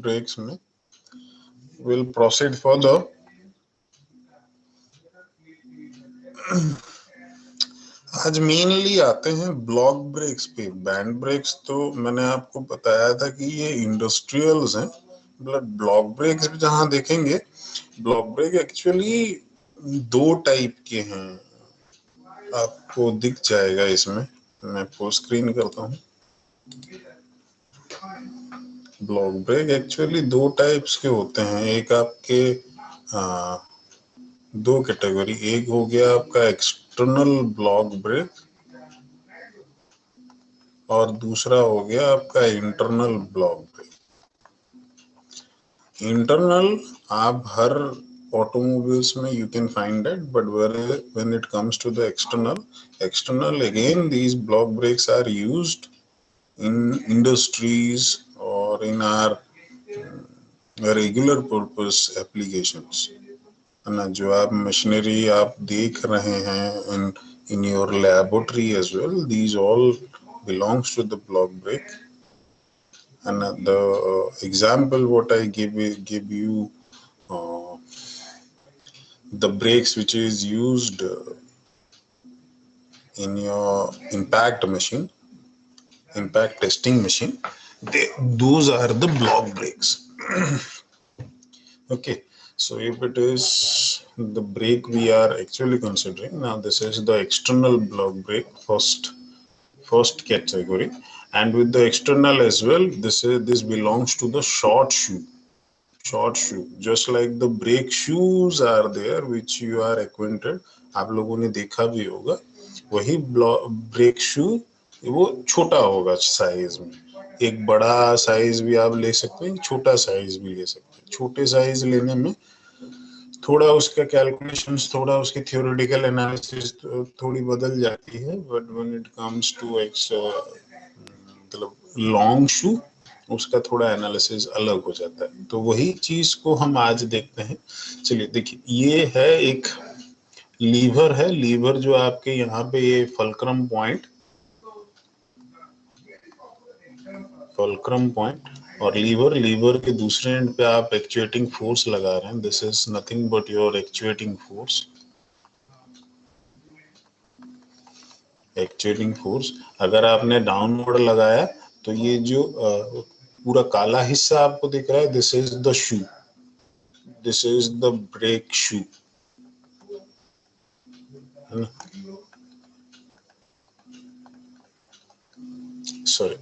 brakes में we'll proceed further. आज mainly आते हैं ब्लॉक ब्रेक्स पे। बैंड ब्रेक्स तो मैंने आपको बताया था कि ये इंडस्ट्रियल्स हैं, मतलब ब्लॉक ब्रेक्स भी जहां देखेंगे, ब्लॉक ब्रेक एक्चुअली दो टाइप के हैं, आपको दिख जाएगा इसमें। मैं फुल स्क्रीन करता हूँ। ब्लॉक ब्रेक एक्चुअली दो टाइप्स के होते हैं। एक आपके दो कैटेगरी, एक हो गया आपका एक्सटर्नल ब्लॉक ब्रेक और दूसरा हो गया आपका इंटरनल ब्लॉक ब्रेक। इंटरनल आप हर automobiles में you can find it, but when it comes to the external again these block brakes are used in industries or in our regular purpose applications, है ना। जो आप मशीनरी आप देख रहे हैं in your laboratory as well, these all belongs to the block brake. And the example what I give you the brakes which is used in your impact machine, impact testing machine, those are the block brakes. Okay, so if it is the brake we are actually considering, now this is the external block brake, first category, and with the external as well, this belongs to the short shoe, just like the brake shoes are there which you are acquainted, आप लोगों ने देखा भी होगा। वही brake shoe वो छोटा होगा साइज में, एक बड़ा साइज भी आप ले सकते हैं, छोटा साइज भी ले सकते हैं। छोटे साइज लेने में थोड़ा उसका कैलकुलेशंस, थोड़ा उसकी थ्योरेटिकल एनालिसिस थोड़ी बदल जाती है, but when it comes to मतलब लॉन्ग शू उसका थोड़ा एनालिसिस अलग हो जाता है। तो वही चीज को हम आज देखते हैं। चलिए देखिए, ये है एक लीवर है, लीवर जो आपके यहाँ पे ये फल्क्रम पॉइंट और लीवर के दूसरे एंड पे आप एक्चुएटिंग फोर्स लगा रहे हैं। This is nothing but your actuating force. अगर आपने डाउनवर्ड लगाया तो ये जो पूरा काला हिस्सा आपको दिख रहा है, this is the shoe, this is the brake shoe, sorry,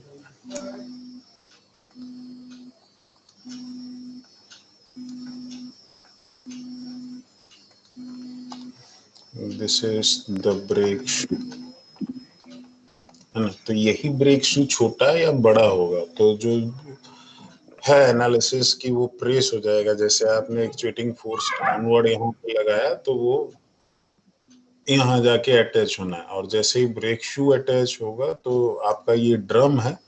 this is the brake shoe, है ना। तो यही ब्रेक शू छोटा या बड़ा होगा तो जो है एनालिसिस की वो प्रेस हो जाएगा। जैसे आपने एक्चुएटिंग फोर्स डाउनवर्ड यहाँ पे लगाया तो वो यहाँ जाके अटैच होना है, और जैसे ही ब्रेक शू अटैच होगा तो आपका ये ड्रम है,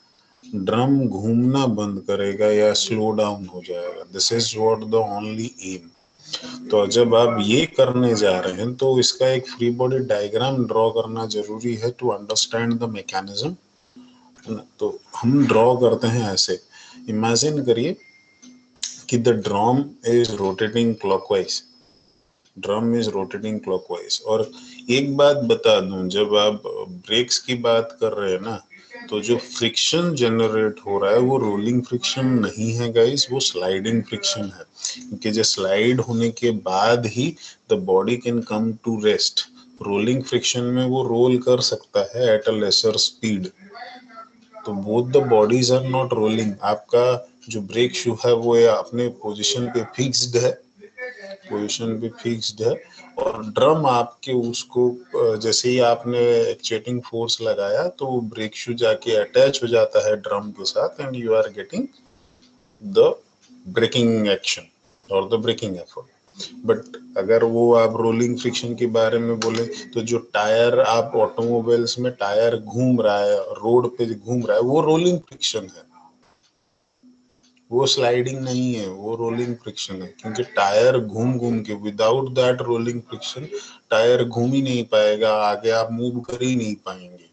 ड्रम घूमना बंद करेगा या स्लो डाउन हो जाएगा। This is what the only M. तो जब आप ये करने जा रहे हैं तो इसका एक फ्री बॉडी डायग्राम ड्रॉ करना जरूरी है टू अंडरस्टैंड द मैकेनिज्म। तो हम ड्रॉ करते हैं ऐसे, इमेजिन करिए कि the drum is rotating clockwise, और एक बात बता दूं, जब आप ब्रेक्स की बात कर रहे हैं ना, तो जो फ्रिक्शन जनरेट हो रहा है वो रोलिंग फ्रिक्शन नहीं है गाइस, वो स्लाइडिंग फ्रिक्शन है। क्योंकि जो स्लाइड होने के बाद ही the body can come to rest. Rolling friction में वो रोल कर सकता है एट अ लेसर स्पीड। तो both the bodies are not rolling. आपका जो ब्रेक शू है वो अपने पोजीशन पे फिक्स्ड है, और ड्रम आपके उसको जैसे ही आपने एक्चुएटिंग फोर्स लगाया तो ब्रेक शू जाके अटैच हो जाता है ड्रम के साथ, and you are getting the braking action और द ब्रेकिंग एफर्ट। बट अगर वो आप रोलिंग फ्रिक्शन के बारे में बोले तो जो टायर आप ऑटोमोबाइल्स में टायर घूम रहा है, रोड पे घूम रहा है, वो रोलिंग फ्रिक्शन है, वो स्लाइडिंग नहीं है, वो रोलिंग फ्रिक्शन है। क्योंकि टायर घूम घूम के, without that rolling friction tyre घूम ही नहीं पाएगा, आगे आप मूव कर ही नहीं पाएंगे।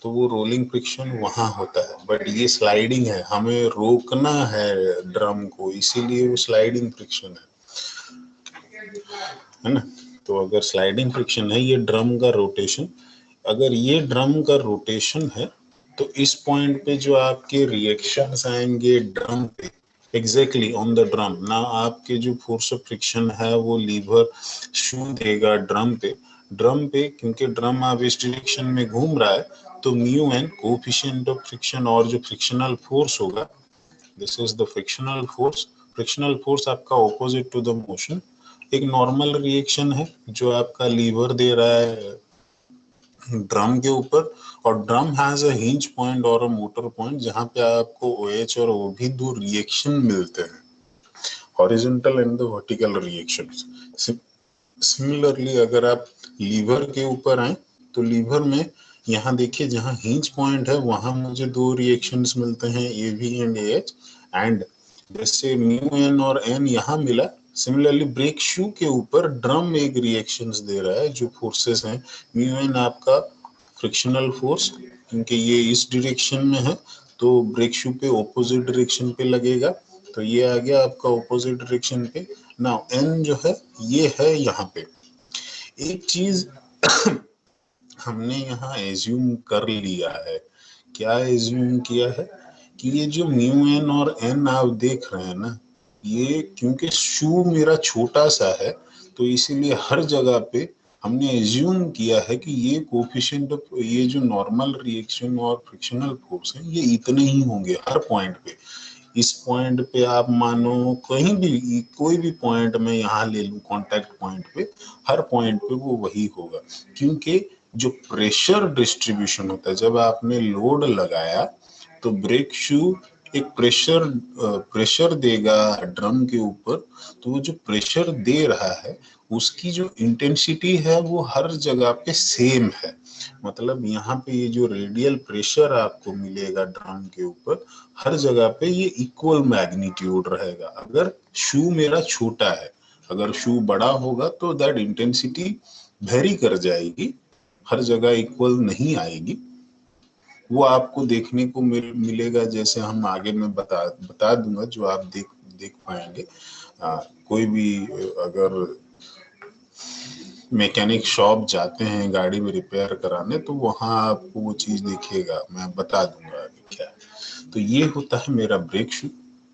तो वो रोलिंग फ्रिक्शन वहां होता है, बट ये स्लाइडिंग है, हमें रोकना है ड्रम को, इसीलिए वो स्लाइडिंग फ्रिक्शन है ना। तो अगर स्लाइडिंग फ्रिक्शन है, ये ड्रम का रोटेशन, अगर ये ड्रम का रोटेशन है तो इस पॉइंट पे जो आपके रिएक्शंस आएंगे ड्रम पे, एग्जैक्टली ऑन द ड्रम ना, आपके जो फोर्स ऑफ फ्रिक्शन है वो लीवर शू देगा ड्रम पे, क्योंकि ड्रम अब इस डायरेक्शन में घूम रहा है, तो mu N coefficient of friction और जो फ्रिक्शनल फोर्स होगा, this is the frictional force आपका ऑपोजिट टू द मोशन। एक नॉर्मल रिएक्शन है जो आपका लीवर दे रहा है ड्रम के ऊपर, और drum has a hinge point और अ मोटर पॉइंट जहां पे आपको OH और OB दो रिएक्शन मिलते हैं, horizontal and the vertical reactions. Similarly अगर आप लीवर के ऊपर आए तो लीवर में यहाँ देखिए जहाँ हिंज पॉइंट है वहां मुझे दो रिएक्शंस मिलते हैं AB एंड AH, एंड जैसे म्यू एन और एन यहाँ मिला, सिमिलरली ब्रेक शू के ऊपर ड्रम एक रिएक्शंस दे रहा है, जो फोर्सेस हैं म्यू एन आपका फ्रिक्शनल फोर्स, क्योंकि ये इस डायरेक्शन में है तो ब्रेक शू पे ऑपोजिट डायरेक्शन पे लगेगा, तो ये आ गया आपका ऑपोजिट डायरेक्शन पे। नाउ एन जो है ये है यहाँ पे। एक चीज हमने यहाँ एज्यूम कर लिया है, क्या एज्यूम किया है कि ये जो म्यू एन और एन आप देख रहे हैं ना, ये क्योंकि शू मेरा छोटा सा है तो इसीलिए हर जगह पे हमने एज्यूम किया है कि ये कोफिशिएंट ऑफ ये जो नॉर्मल रिएक्शन और फ्रिक्शनल फोर्स है ये इतने ही होंगे हर पॉइंट पे। इस पॉइंट पे आप मानो कहीं भी कोई भी पॉइंट में यहाँ ले लूं कांटेक्ट पॉइंट पे, हर पॉइंट पे वो वही होगा, क्योंकि जो प्रेशर डिस्ट्रीब्यूशन होता है जब आपने लोड लगाया तो ब्रेक शू एक प्रेशर देगा ड्रम के ऊपर, तो वो जो प्रेशर दे रहा है उसकी जो इंटेंसिटी है वो हर जगह पे सेम है, मतलब यहाँ पे ये जो रेडियल प्रेशर आपको मिलेगा ड्रम के ऊपर हर जगह पे ये इक्वल मैग्नीट्यूड रहेगा। अगर शू मेरा छोटा है, अगर शू बड़ा होगा तो दैट इंटेंसिटी वेरी कर जाएगी, हर जगह इक्वल नहीं आएगी। वो आपको देखने को मिलेगा, जैसे हम आगे में बता दूंगा जो आप देख पाएंगे। कोई भी अगर मैकेनिक शॉप जाते हैं गाड़ी में रिपेयर कराने तो वहां आपको वो चीज दिखेगा, मैं बता दूंगा अभी क्या है। तो ये होता है मेरा ब्रेक शू,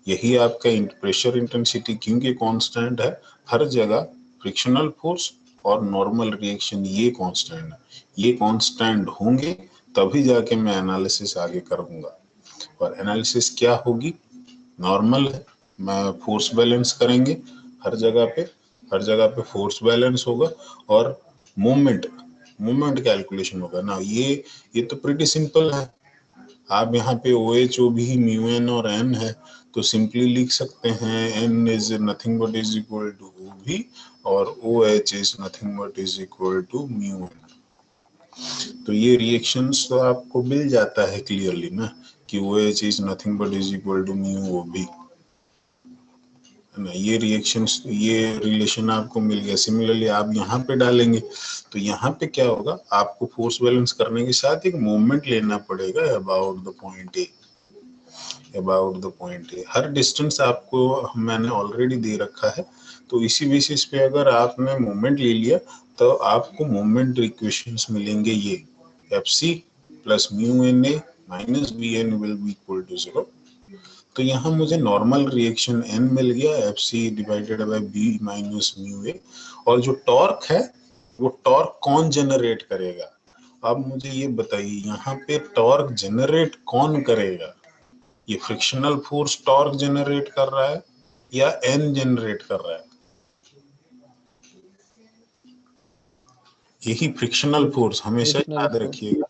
यही आपका प्रेशर इंटेंसिटी क्योंकि कांस्टेंट है हर जगह, फ्रिक्शनल फोर्स और नॉर्मल रिएक्शन ये कांस्टेंट है, ये कांस्टेंट होंगे तभी जाके मैं एनालिसिस आगे करूंगा। और एनालिसिस क्या होगी, नॉर्मल है, मैं फोर्स बैलेंस करेंगे हर जगह पे, हर जगह पे फोर्स बैलेंस होगा और मोमेंट मोमेंट कैलकुलेशन होगा ना। ये तो प्रीटी सिंपल है, आप यहाँ पे OH OB म्यू एन और एन है तो सिंपली लिख सकते हैं N is nothing but is equal to OB और OH is nothing but is equal to mu N. तो ये रिएक्शंस तो आपको मिल जाता है क्लियरली ना कि OH is nothing but is equal to mu OB ना, ये रिएक्शंस ये रिलेशन आपको मिल गया। सिमिलरली आप यहाँ पे डालेंगे तो यहाँ पे क्या होगा, आपको फोर्स बैलेंस करने के साथ एक मोमेंट लेना पड़ेगा about the point A, about the point A. Her distance आपको मैंने ऑलरेडी दे रखा है, तो इसी बेसिस पे अगर आपने मोमेंट ले लिया तो आपको मोमेंट इक्वेशंस मिलेंगे, ये FC plus mu N A minus B N will be equal to 0। तो यहाँ मुझे नॉर्मल रिएक्शन n मिल गया FC divided by b minus mu a, और जो टॉर्क है वो टॉर्क कौन जनरेट करेगा। अब मुझे ये बताइए यहाँ पे टॉर्क जनरेट कौन करेगा, ये फ्रिक्शनल फोर्स टॉर्क जनरेट कर रहा है या n जनरेट कर रहा है, यही फ्रिक्शनल फोर्स हमेशा फ्रिक्शनल याद फोर्स। रखिएगा।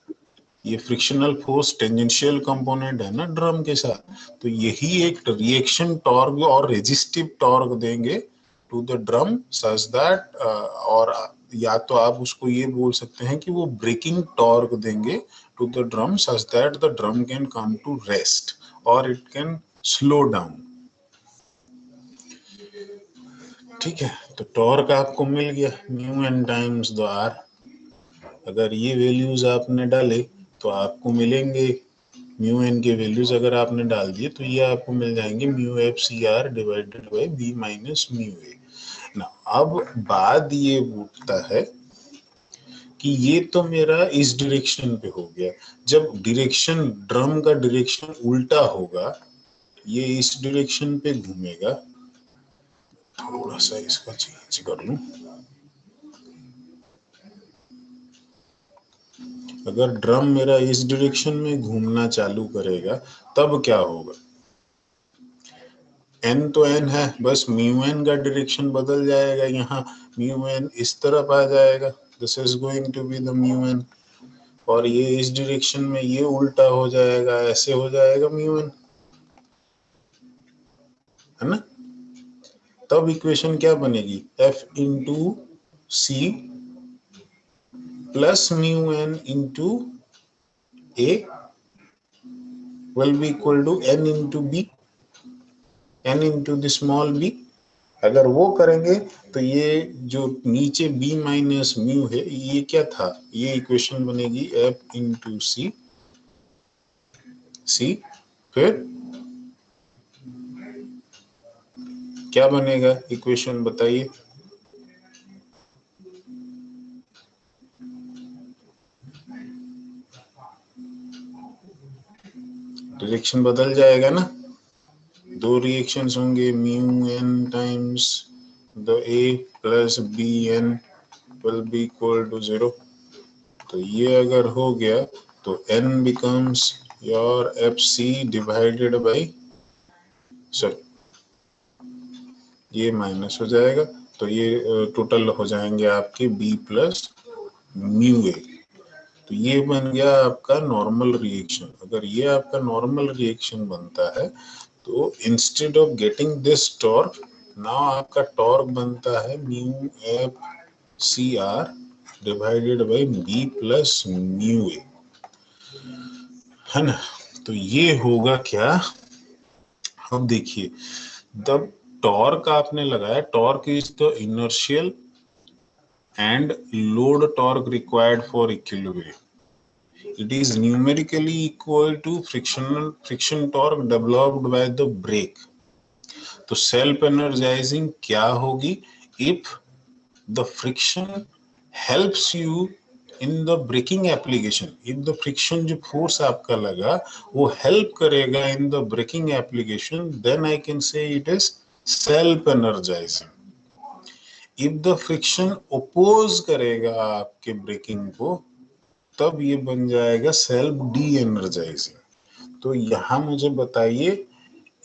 ये फ्रिक्शनल फोर्स टेंजेंशियल कंपोनेंट है ना ड्रम के साथ, तो यही एक रिएक्शन टॉर्क और रेजिस्टिव टॉर्क देंगे to the drum such that, और या तो आप उसको ये बोल सकते हैं कि वो ब्रेकिंग टॉर्क देंगे to the drum such that the drum can come to rest और इट कैन स्लो डाउन। ठीक है, तो टॉर्क आपको मिल गया mu N times the R. अगर ये वैल्यूज आपने डाले तो आपको मिलेंगे म्यू एन के वैल्यूज अगर आपने डाल दिए तो ये आपको मिल जाएंगे mu F C R divided by B minus mu A ना। अब बात ये उठता है कि ये तो मेरा इस डायरेक्शन पे हो गया, जब डायरेक्शन ड्रम का डायरेक्शन उल्टा होगा, ये इस डायरेक्शन पे घूमेगा, थोड़ा सा इसका चेंज कर लूं। अगर ड्रम मेरा इस डायरेक्शन में घूमना चालू करेगा तब क्या होगा, एन तो एन है, बस म्यू एन का डायरेक्शन बदल जाएगा, यहाँ म्यू एन इस तरफ आ जाएगा, this is going to be the mu N, और ये इस डायरेक्शन में ये उल्टा हो जाएगा, ऐसे हो जाएगा म्यू एन, है ना। तब इक्वेशन क्या बनेगी, F into C plus mu N into A will be equal to n into b, n into the small b। अगर वो करेंगे तो ये जो नीचे b माइनस म्यू है ये क्या था, ये इक्वेशन बनेगी f इंटू सी, फिर क्या बनेगा इक्वेशन बताइए, डायरेक्शन बदल जाएगा ना, दो रिएक्शंस होंगे, mu N times the A plus B N will be equal to 0। तो ये अगर हो गया तो n becomes your fc divided by, sorry ये माइनस हो जाएगा, तो ये टोटल हो जाएंगे आपके b प्लस म्यू ए। तो ये बन गया आपका नॉर्मल रिएक्शन। अगर ये आपका नॉर्मल रिएक्शन बनता है तो instead of getting this torque, now आपका टॉर्क बनता है mu F C R divided by B plus mu A, है ना। तो ये होगा क्या, अब देखिए, जब टॉर्क आपने लगाया, torque is the inertial and load torque required for equilibrium, it is numerically equal to friction torque developed by the brake। तो सेल्फ एनर्जाइजिंग क्या होगी, if the friction helps you in the braking application, if the friction जो force आपका लगा वो help करेगा in the braking application, then I can say it is self energizing। if the friction oppose करेगा आपके breaking को तब ये बन जाएगा सेल्फ डी एनर्जाइजिंग। तो यहाँ मुझे बताइए,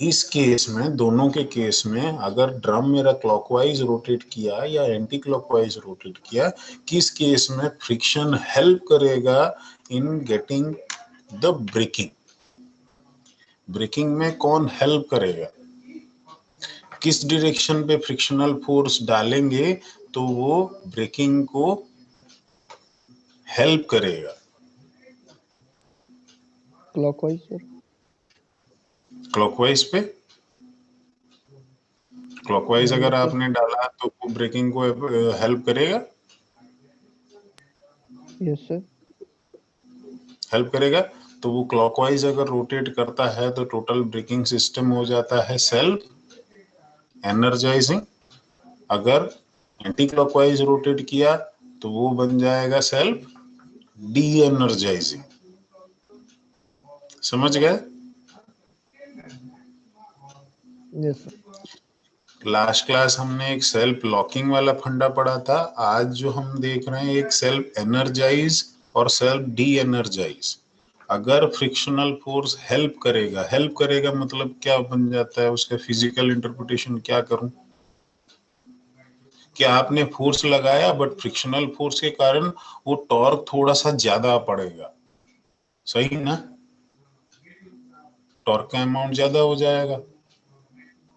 इस केस में, दोनों के केस में, अगर ड्रम मेरा क्लॉकवाइज रोटेट किया या एंटी क्लॉकवाइज रोटेट किया, किस केस में फ्रिक्शन हेल्प करेगा in getting the braking, braking में कौन हेल्प करेगा, किस डायरेक्शन पे फ्रिक्शनल फोर्स डालेंगे तो वो ब्रेकिंग को हेल्प करेगा, क्लॉकवाइज सर, क्लॉकवाइज पे, क्लॉकवाइज अगर आपने डाला तो वो ब्रेकिंग को हेल्प करेगा, यस सर, हेल्प करेगा। तो वो क्लॉकवाइज अगर रोटेट करता है तो टोटल ब्रेकिंग सिस्टम हो जाता है सेल्फ एनर्जाइजिंग, अगर एंटी क्लॉकवाइज रोटेट किया तो वो बन जाएगा सेल्फ डी एनर्जाइजिंग। समझ गए? Yes sir. लास्ट क्लास हमने एक सेल्फ लॉकिंग वाला फंडा पढ़ा था, आज जो हम देख रहे हैं एक सेल्फ एनर्जाइज और सेल्फ डी एनर्जाइज। अगर फ्रिक्शनल फोर्स हेल्प करेगा, हेल्प करेगा मतलब क्या बन जाता है, उसका फिजिकल इंटरप्रिटेशन क्या करूं, कि आपने फोर्स लगाया बट फ्रिक्शनल फोर्स के कारण वो टॉर्क थोड़ा सा ज्यादा पड़ेगा, सही ना, टॉर्क का अमाउंट ज्यादा हो जाएगा,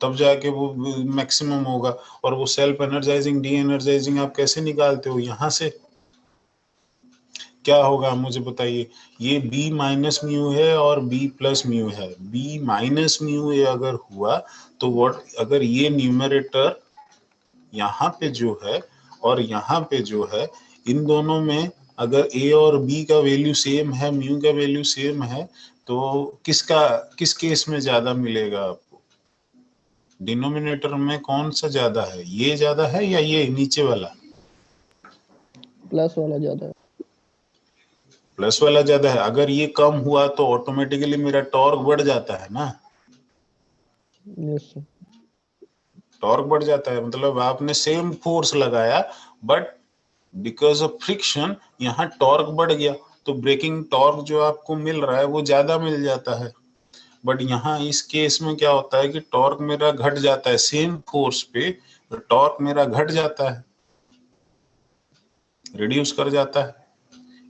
तब जाके वो मैक्सिमम होगा। और वो सेल्फ एनर्जाइजिंग डी एनर्जाइजिंग आप कैसे निकालते हो, यहां से क्या होगा मुझे बताइए, ये b माइनस म्यू है और b प्लस म्यू है, b माइनस म्यू ए अगर हुआ तो व्हाट, अगर ये न्यूमरेटर यहाँ पे जो है और यहाँ पे जो है, इन दोनों में अगर ए और बी का वैल्यू सेम है, म्यू का वैल्यू सेम है, तो किस केस में ज्यादा मिलेगा आपको? डिनोमिनेटर में कौन सा ज्यादा है, ये ज्यादा है या ये नीचे वाला? प्लस वाला ज्यादा है। प्लस वाला ज्यादा है। अगर ये कम हुआ तो ऑटोमेटिकली मेरा टॉर्क बढ़ जाता है ना। Yes sir. टॉर्क बढ़ जाता है, मतलब आपने सेम फोर्स लगाया, बट बिकॉज ऑफ फ्रिक्शन यहाँ टॉर्क बढ़ गया, तो ब्रेकिंग टॉर्क जो आपको मिल रहा है वो ज्यादा मिल जाता है। बट यहाँ इस केस में क्या होता है कि टॉर्क मेरा घट जाता है, सेम फोर्स पे टॉर्क मेरा घट जाता है, रिड्यूस कर जाता है।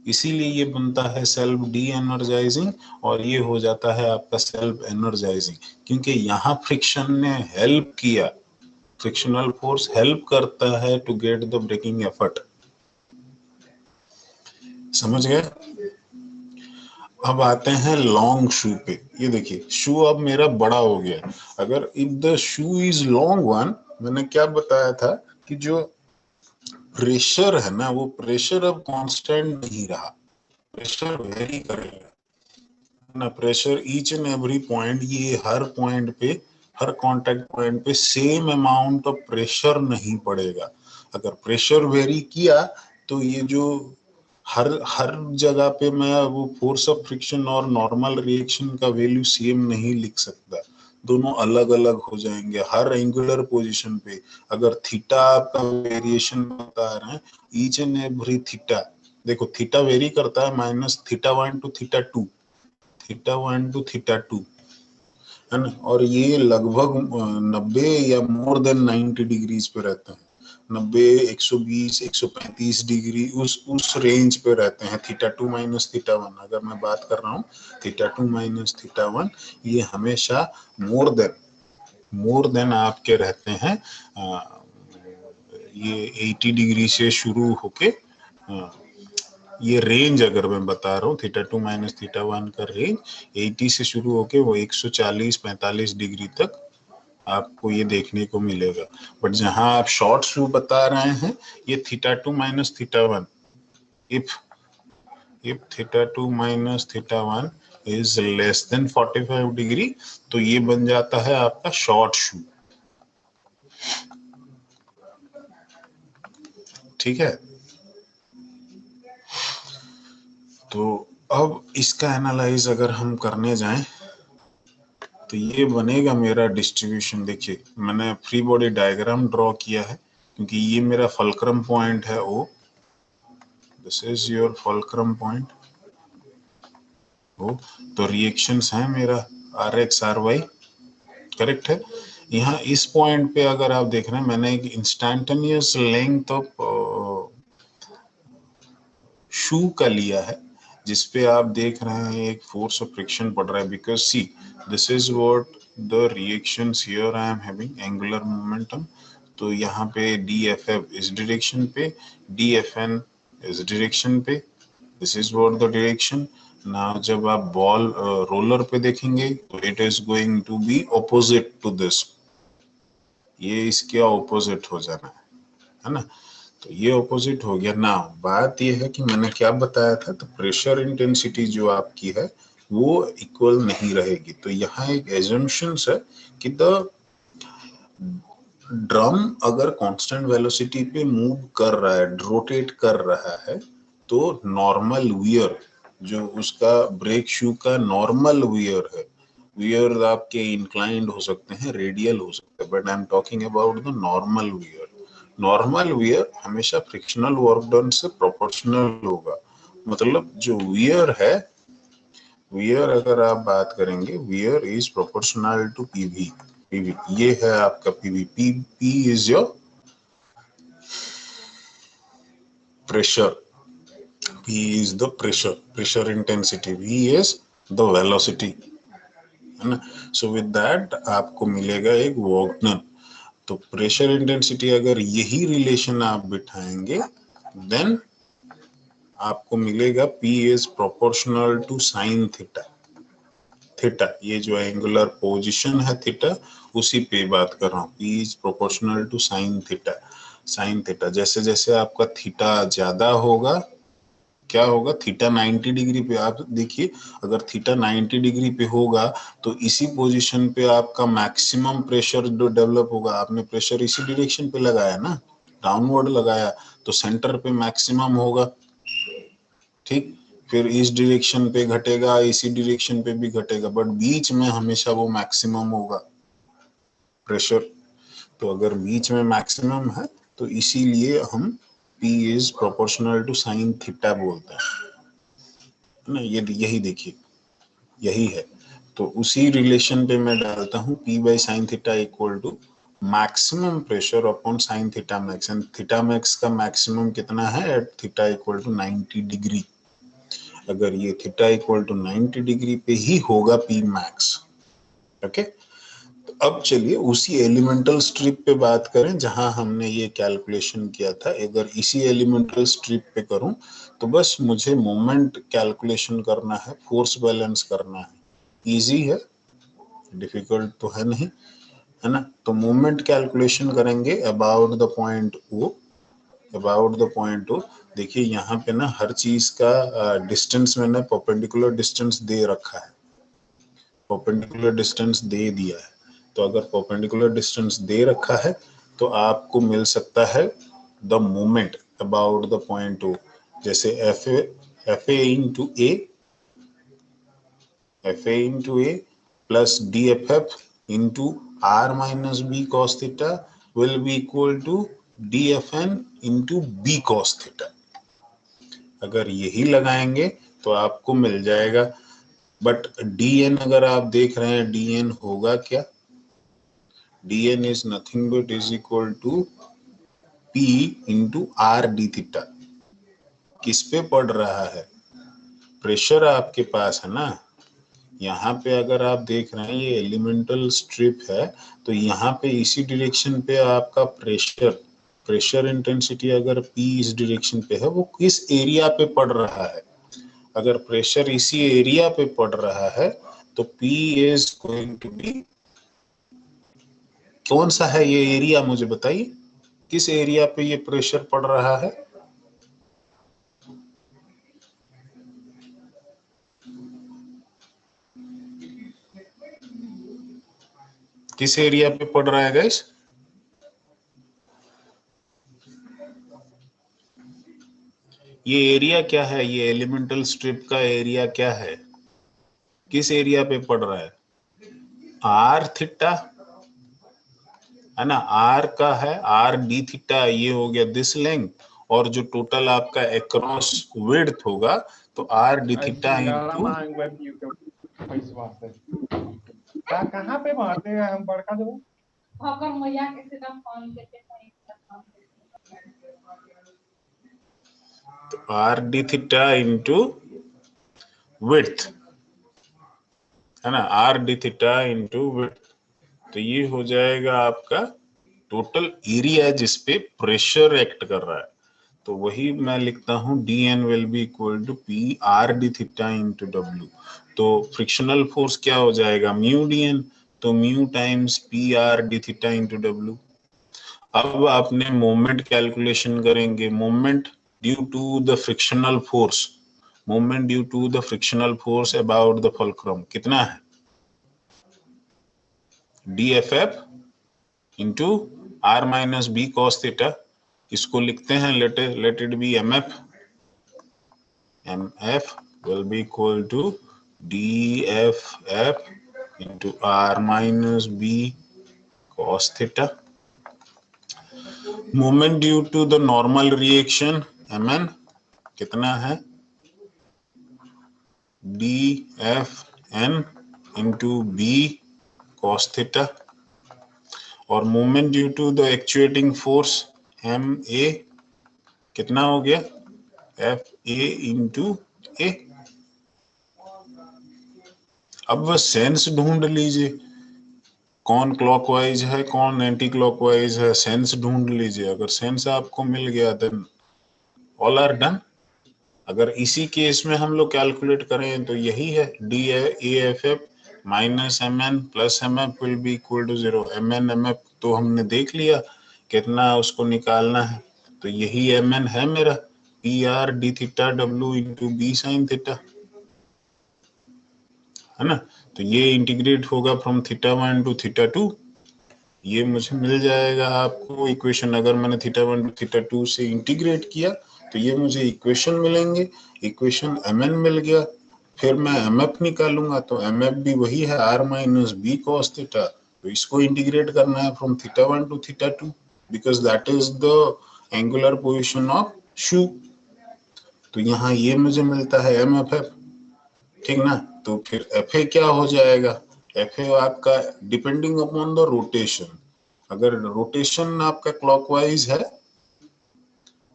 इसीलिए ये बनता है सेल्फ डी एनर्जाइजिंग, और ये हो जाता है आपका सेल्फ एनर्जाइजिंग, क्योंकि यहाँ फ्रिक्शन ने हेल्प किया, फ्रिक्शनल फोर्स हेल्प करता है to get the braking effort. समझ गए? अब आते हैं लॉन्ग शू पे। ये देखिए शू अब मेरा बड़ा हो गया। अगर if the shoe is long one, मैंने क्या बताया था कि जो प्रेशर है ना, वो प्रेशर अब कांस्टेंट नहीं रहा, प्रेशर वेरी करेगा ना। Pressure each and every point, ये हर पॉइंट पे, हर कांटेक्ट पॉइंट पे सेम अमाउंट ऑफ प्रेशर नहीं पड़ेगा। अगर प्रेशर वेरी किया तो ये जो हर हर जगह पे मैं वो फोर्स ऑफ फ्रिक्शन और नॉर्मल रिएक्शन का वैल्यू सेम नहीं लिख सकता, दोनों अलग अलग हो जाएंगे हर एंगुलर पोजीशन पे। अगर थीटा आपका वेरिएशन बता रहे हैं, ईच एंड एवरी थीटा, देखो थीटा वेरी करता है -θ1 to θ2, θ1 to θ2, है ना। और ये लगभग 90 या मोर देन 90 डिग्रीज पे रहते हैं, 90, 120, 135 डिग्री, उस रेंज पे रहते हैं। θ2 - θ1 अगर मैं बात कर रहा हूँ, θ2 - θ1 ये हमेशा मोर देन आपके रहते हैं। ये 80 डिग्री से शुरू होके, ये रेंज अगर मैं बता रहा हूँ, θ2 - θ1 का रेंज 80 से शुरू होके वो 140-45 डिग्री तक आपको ये देखने को मिलेगा। बट जहां आप शॉर्ट शू बता रहे हैं, ये θ2 - θ1, if θ2 - θ1 is less than 45 degree, तो ये बन जाता है आपका शॉर्ट शू। ठीक है, तो अब इसका एनालाइज अगर हम करने जाएं, तो ये बनेगा मेरा डिस्ट्रीब्यूशन। देखिए मैंने फ्री बॉडी डायग्राम ड्रॉ किया है, क्योंकि ये मेरा फुलक्रम पॉइंट है O, this is your fulcrum point O. तो रिएक्शंस हैं मेरा RX RY, करेक्ट है। यहाँ इस पॉइंट पे अगर आप देख रहे हैं, मैंने एक इंस्टेंटेनियस लेंथ ऑफ शू का लिया है, जिसपे आप देख रहे हैं एक फोर्स ऑफ फ्रिक्शन पड़ रहा है, because see this is what the reactions here I am having angular momentum. तो यहाँ पे DFF इस डायरेक्शन पे, DFN इस डायरेक्शन पे, this is what the direction. Now जब आप बॉल रोलर पे देखेंगे तो it is going to be opposite to this, ये इसके ऑपोजिट हो जाना है ना। तो ये ऑपोजिट हो गया ना। बात ये है कि मैंने क्या बताया था, तो प्रेशर इंटेंसिटी जो आपकी है वो इक्वल नहीं रहेगी। तो यहाँ एक एजम्पशंस है कि द ड्रम अगर कांस्टेंट वेलोसिटी पे मूव कर रहा है, रोटेट कर रहा है, तो नॉर्मल वियर जो उसका ब्रेक शू का नॉर्मल वियर है, वियर आपके इंक्लाइंड हो सकते हैं, रेडियल हो सकते हैं, but I am talking about the normal wear. Normal wear हमेशा फ्रिक्शनल वर्क डन से प्रोपोर्शनल होगा। मतलब जो वियर है, वियर अगर आप बात करेंगे, wear is proportional to PV. PV ये है आपका PV, P is your pressure, P is the pressure, pressure intensity, V is the velocity, है ना। सो विद दैट आपको मिलेगा एक वर्क डन। तो प्रेशर इंटेंसिटी अगर यही रिलेशन आप बिठाएंगे, देन आपको मिलेगा P is proportional to sin theta. Theta ये जो एंगुलर पोजीशन है थीटा, उसी पे बात कर रहा हूँ। P is proportional to sin theta. Sine theta जैसे जैसे आपका थीटा ज्यादा होगा, क्या होगा, थीटा 90 डिग्री पे। आप देखिए अगर थीटा 90 डिग्री पे होगा तो इसी पोजीशन पे आपका मैक्सिमम प्रेशर जो डेवलप होगा, आपने प्रेशर इसी डायरेक्शन पे लगाया ना, डाउनवर्ड लगाया, तो सेंटर पे मैक्सिमम होगा, ठीक। फिर इस डायरेक्शन पे घटेगा, इसी डायरेक्शन पे भी घटेगा, बट बीच में हमेशा वो मैक्सिमम होगा प्रेशर। तो अगर बीच में मैक्सिमम है तो इसीलिए हम P is proportional to sine theta बोलते हैं ना। ये यही देखिए, यही है। तो उसी रिलेशन पे मैं डालता हूँ P by sine theta equal to maximum pressure upon sine theta max, and theta max का मैक्सिमम कितना है, at theta equal to 90 degree. अगर ये थीटा इक्वल टू 90 डिग्री पे ही होगा P मैक्स, ओके। तो अब चलिए उसी एलिमेंटल स्ट्रिप पे बात करें जहां हमने ये कैलकुलेशन किया था। अगर इसी एलिमेंटल स्ट्रिप पे करूं तो बस मुझे मोमेंट कैलकुलेशन करना है, फोर्स बैलेंस करना है। इजी है, डिफिकल्ट तो है नहीं, है ना। तो मोमेंट कैलकुलेशन करेंगे about the point O, about the point O। देखिए यहाँ पे ना हर चीज का डिस्टेंस मैंने परपेंडिकुलर डिस्टेंस दे रखा है, परपेंडिकुलर डिस्टेंस दे दिया है। तो अगर परपेंडिकुलर डिस्टेंस दे रखा है तो आपको मिल सकता है the moment about the point O, जैसे F A into A plus D F F into R minus B cos theta will be equal to D F N into B cos theta. अगर यही लगाएंगे तो आपको मिल जाएगा, but dn अगर आप देख रहे हैं dn होगा क्या, dn is nothing but is equal to p into R D theta. किस पे पड़ रहा है, प्रेशर आपके पास है ना। यहाँ पे अगर आप देख रहे हैं ये एलिमेंटल स्ट्रिप है, तो यहाँ पे इसी डायरेक्शन पे आपका प्रेशर इंटेंसिटी अगर p इस डायरेक्शन पे है, वो किस एरिया पे पड़ रहा है। अगर प्रेशर इसी एरिया पे पड़ रहा है तो P is going to be, कौन सा है ये एरिया मुझे बताइए, किस एरिया पे ये प्रेशर पड़ रहा है। किस एरिया पे पड़ रहा है गाइस, ये एरिया क्या है, ये एलिमेंटल स्ट्रिप का एरिया क्या है, किस एरिया पे पड़ रहा है, आर थीटा है ना, आर का है आर डी थीटा, ये हो गया दिस लेंथ, और जो टोटल आपका एक्रॉस विड्थ होगा तो आर डी थीटा इंटू, कहाँ पे मारते हैं हम बड़का जो R D theta into width है ना, R D theta into width. तो ये हो जाएगा आपका टोटल एरिया जिसपे प्रेशर एक्ट कर रहा है। तो वही मैं लिखता हूँ dn will be equal to P R D theta into W. तो फ्रिक्शनल फोर्स क्या हो जाएगा, म्यू dn, तो mu times P R D theta into W. अब आपने मोमेंट कैलकुलेशन करेंगे, moment due to the frictional force, moment due to the frictional force about the fulcrum कितना है, D F F into R minus B cos theta. इसको लिखते हैं let it be M F, M F will be equal to D F F into R minus B cos theta. Moment due to the normal reaction M N कितना है, D F N into B cos theta, और moment due to the actuating force M A कितना हो गया, F A into ए। अब वह sense ढूंढ लीजिए, कौन क्लॉकवाइज है कौन एंटी क्लॉकवाइज है, सेंस ढूंढ लीजिए। अगर सेंस आपको मिल गया देन ऑल आर डन। अगर इसी केस में हम लोग कैलकुलेट करें तो यही है, D A F F minus M N plus M F will be equal to 0। M N तो हमने देख लिया कितना उसको निकालना है, तो यही एम एन है मेरा, P R D theta W into B sine theta, है ना। तो ये इंटीग्रेट होगा फ्रॉम थीटा 1 टू थीटा 2, ये मुझे मिल जाएगा आपको इक्वेशन। अगर मैंने थीटा 1 टू थीटा 2 से इंटीग्रेट किया तो ये मुझे इक्वेशन मिलेंगे। इक्वेशन mn मिल गया, फिर मैं mf निकालूंगा तो mf भी वही है r minus B cos theta. तो इसको इंटीग्रेट करना है from theta 1 to theta 2 because that is the angular position of shoe. तो यहाँ ये मुझे मिलता है mff, ठीक ना। तो फिर fa क्या हो जाएगा, fa आपका डिपेंडिंग अपॉन द रोटेशन, अगर रोटेशन आपका क्लॉकवाइज है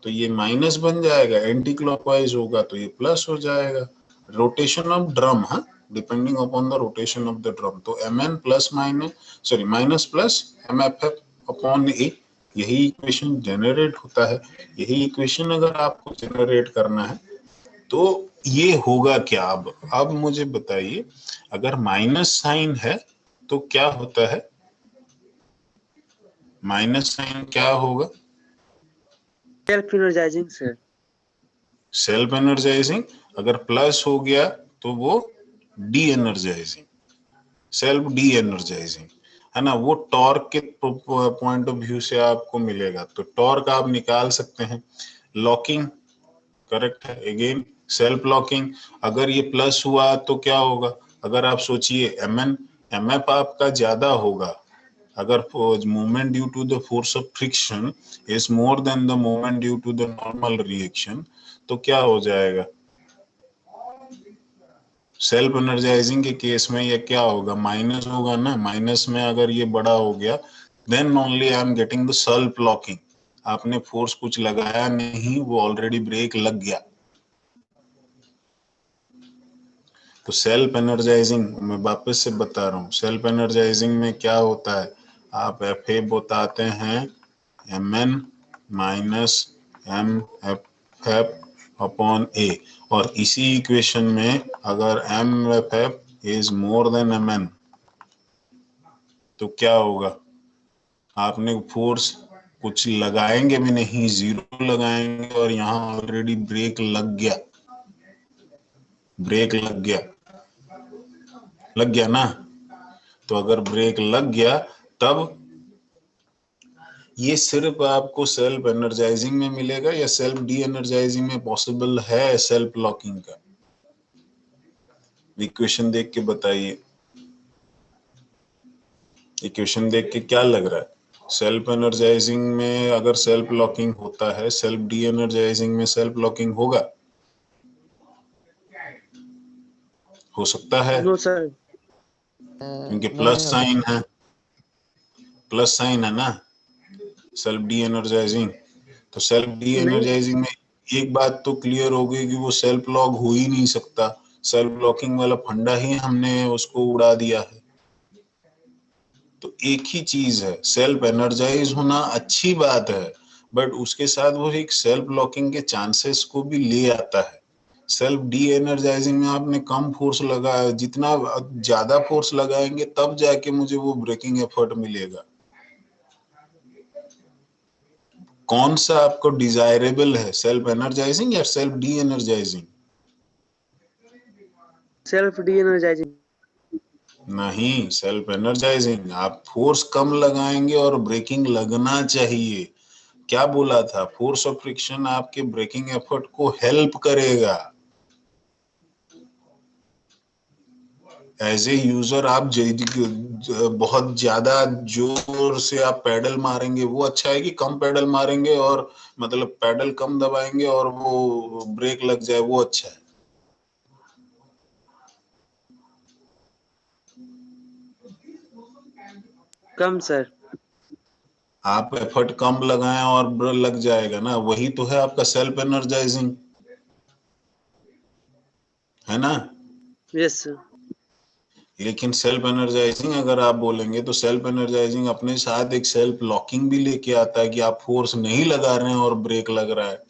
तो ये माइनस बन जाएगा, एंटी क्लॉकवाइज होगा तो ये प्लस हो जाएगा। रोटेशन ऑफ ड्रम, हाँ, depending upon the rotation of the drum. तो mn plus minus sorry minus plus mff upon a, यही इक्वेशन जनरेट होता है। यही इक्वेशन अगर आपको जनरेट करना है तो ये होगा क्या। अब मुझे बताइए, अगर माइनस साइन है तो क्या होता है, माइनस साइन क्या होगा, self energising sir. Self energising. अगर प्लस हो गया तो वो D energising, self D energising, है ना। वो टॉर्क के पॉइंट ऑफ व्यू से आपको मिलेगा, तो टॉर्क आप निकाल सकते हैं। लॉकिंग करेक्ट है, अगेन सेल्फ लॉकिंग। अगर ये प्लस हुआ तो क्या होगा, अगर आप सोचिए mn mf आपका ज्यादा होगा, अगर movement due to the force of friction is more than the movement due to the normal reaction, तो क्या हो जाएगा, सेल्फ एनर्जाइजिंग के केस में ये क्या होगा, माइनस होगा ना। माइनस में अगर ये बड़ा हो गया then only I am getting the self locking. आपने फोर्स कुछ लगाया नहीं, वो ऑलरेडी ब्रेक लग गया। तो सेल्फ एनर्जाइजिंग मैं वापस से बता रहा हूँ, सेल्फ एनर्जाइजिंग में क्या होता है, आप एफ ए बताते हैं mn minus M F F upon A, और इसी इक्वेशन में अगर M F F is more than mn तो क्या होगा, आपने फोर्स कुछ लगाएंगे भी नहीं, जीरो लगाएंगे, और यहाँ ऑलरेडी ब्रेक लग गया, ब्रेक लग गया, लग गया ना। तो अगर ब्रेक लग गया तब ये सिर्फ आपको सेल्फ एनर्जाइजिंग में मिलेगा या सेल्फ डी एनर्जाइजिंग में पॉसिबल है सेल्फ लॉकिंग का, इक्वेशन देख के बताइए। इक्वेशन देख के क्या लग रहा है, सेल्फ एनर्जाइजिंग में अगर सेल्फ लॉकिंग होता है, सेल्फ डी एनर्जाइजिंग में सेल्फ लॉकिंग होगा, हो सकता है नो सर। क्योंकि प्लस साइन है, प्लस साइन है ना सेल्फ डी एनर्जाइजिंग। तो सेल्फ डी एनर्जाइजिंग में एक बात तो क्लियर हो गई कि वो सेल्फ लॉक हो ही नहीं सकता, सेल्फ लॉकिंग वाला फंडा ही हमने उसको उड़ा दिया है। तो एक ही चीज है, सेल्फ एनर्जाइज होना अच्छी बात है, बट उसके साथ वो एक सेल्फ लॉकिंग के चांसेस को भी ले आता है। सेल्फ डी एनर्जाइजिंग में आपने कम फोर्स लगाया, जितना ज्यादा फोर्स लगाएंगे तब जाके मुझे वो ब्रेकिंग एफर्ट मिलेगा। कौन सा आपको डिजायरेबल है, सेल्फ एनर्जाइजिंग या self D energising? Self D energising. नहीं, सेल्फ एनर्जाइजिंग। आप फोर्स कम लगाएंगे और ब्रेकिंग लगना चाहिए। क्या बोला था, फोर्स ऑफ फ्रिक्शन आपके ब्रेकिंग एफर्ट को हेल्प करेगा। एज ए यूजर आप बहुत ज्यादा जोर से आप पैडल मारेंगे वो अच्छा है कि कम पैडल मारेंगे और मतलब पैडल कम दबाएंगे और वो ब्रेक लग जाए वो अच्छा है? कम सर। आप एफर्ट कम लगाएं और लग जाएगा ना, वही तो है आपका सेल्फ एनर्जाइजिंग, है ना। Yes sir. लेकिन सेल्फ एनर्जाइजिंग अगर आप बोलेंगे तो सेल्फ एनर्जाइजिंग अपने साथ एक सेल्फ लॉकिंग भी लेके आता है कि आप फोर्स नहीं लगा रहे हैं और ब्रेक लग रहा है।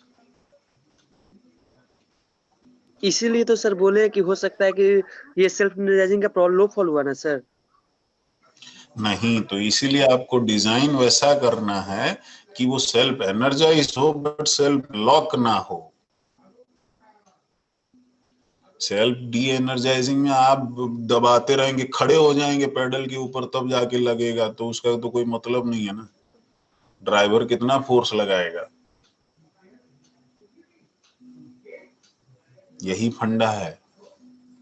इसीलिए तो सर बोले कि हो सकता है कि ये सेल्फ एनर्जाइजिंग का प्रॉब्लम लो फॉल हुआ ना सर। नहीं, तो इसीलिए आपको डिजाइन वैसा करना है कि वो सेल्फ एनर्जाइज हो बट सेल्फ लॉक ना हो। सेल्फ डी एनर्जाइजिंग में आप दबाते रहेंगे, खड़े हो जाएंगे पेडल के ऊपर तब जाके लगेगा, तो उसका तो कोई मतलब नहीं है ना। ड्राइवर कितना फोर्स लगाएगा, यही फंडा है।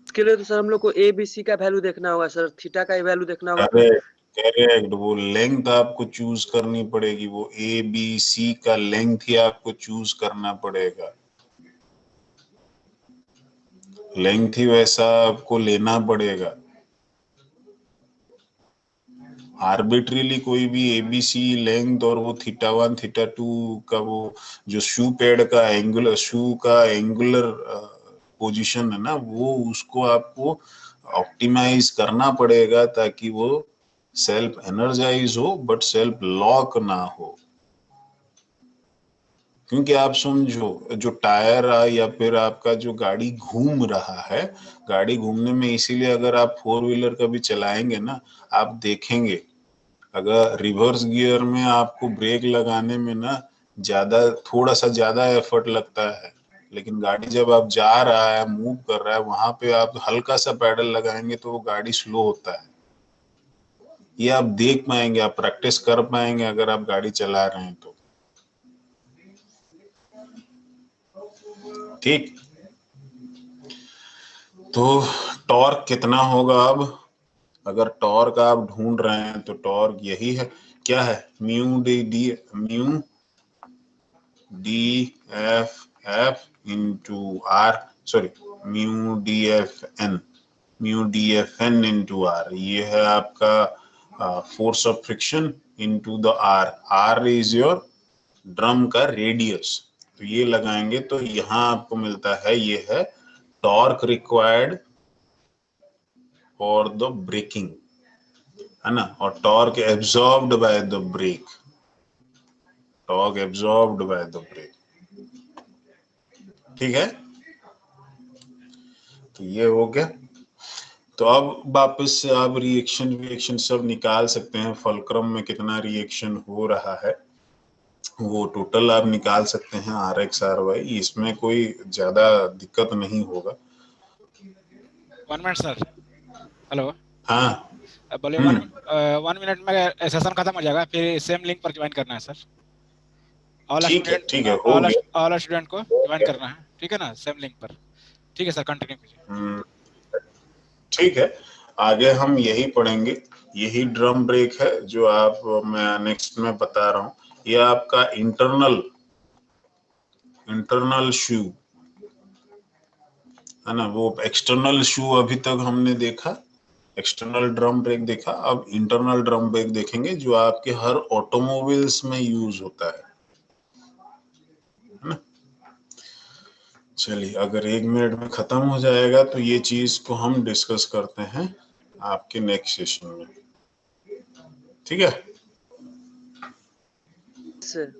इसके लिए तो सर हम लोग को ए बी सी का वैल्यू देखना होगा सर, थीटा का वैल्यू देखना होगा। करेक्ट करेक्ट, वो लेंथ आपको चूज करनी पड़ेगी, वो ए बी सी का लेंथ ही आपको चूज करना पड़ेगा। लेंथ ही वैसा आपको लेना पड़ेगा। आर्बिट्रीली कोई भी एबीसी लेंथ और वो थीटा 1 थीटा 2 का वो जो शू पैड का एंगुलर, शू का एंगुलर पोजीशन है ना, वो उसको आपको ऑप्टिमाइज करना पड़ेगा ताकि वो सेल्फ एनर्जाइज हो बट सेल्फ लॉक ना हो। क्योंकि आप समझो, जो टायर या फिर आपका जो गाड़ी घूम रहा है, गाड़ी घूमने में इसीलिए अगर आप 4 व्हीलर कभी चलाएंगे ना, आप देखेंगे अगर रिवर्स गियर में आपको ब्रेक लगाने में ना थोड़ा सा ज्यादा एफर्ट लगता है, लेकिन गाड़ी जब आप जा रहा है, मूव कर रहा है, वहां पे आप हल्का सा पैडल लगाएंगे तो वो गाड़ी स्लो होता है। ये आप देख पाएंगे, आप प्रैक्टिस कर पाएंगे अगर आप गाड़ी चला रहे हैं तो। ठीक, तो टॉर्क कितना होगा अब? अगर टॉर्क आप ढूंढ रहे हैं तो टॉर्क यही है, क्या है, mu D F into R, sorry mu D F N into R. ये है आपका force of friction into the R. R is your drum का रेडियस, तो ये लगाएंगे तो यहाँ आपको मिलता है, ये है torque required for the braking, है ना, और torque absorbed by the brake, torque absorbed by the brake. ठीक है, तो ये हो गया। तो अब वापस से आप रिएक्शन सब निकाल सकते हैं, फलक्रम में कितना रिएक्शन हो रहा है वो टोटल आप निकाल सकते हैं, आर एक्स आर वाई, इसमें कोई ज्यादा दिक्कत नहीं होगा। 1 मिनट सर, हेलो। हाँ बोले 1 मिनट में सेशन खत्म हो जाएगा, फिर सेम लिंक पर ज्वाइन करना है सर। ऑल ठीक है, हो गया, ऑल स्टूडेंट को ज्वाइन करना है, ठीक है ना, सेम लिंक पर। ठीक है सर, कंटिन्यू कीजिए। ठीक है, आगे हम यही पढ़ेंगे। यही ड्रम ब्रेक है जो आप मैं नेक्स्ट में बता रहा हूँ। ये आपका इंटरनल शू है ना, वो एक्सटर्नल शू अभी तक हमने देखा, एक्सटर्नल ड्रम ब्रेक देखा, अब इंटरनल ड्रम ब्रेक देखेंगे जो आपके हर ऑटोमोबाइल्स में यूज होता है ना। चलिए, अगर 1 मिनट में खत्म हो जाएगा तो ये चीज को हम डिस्कस करते हैं आपके नेक्स्ट सेशन में, ठीक है सर।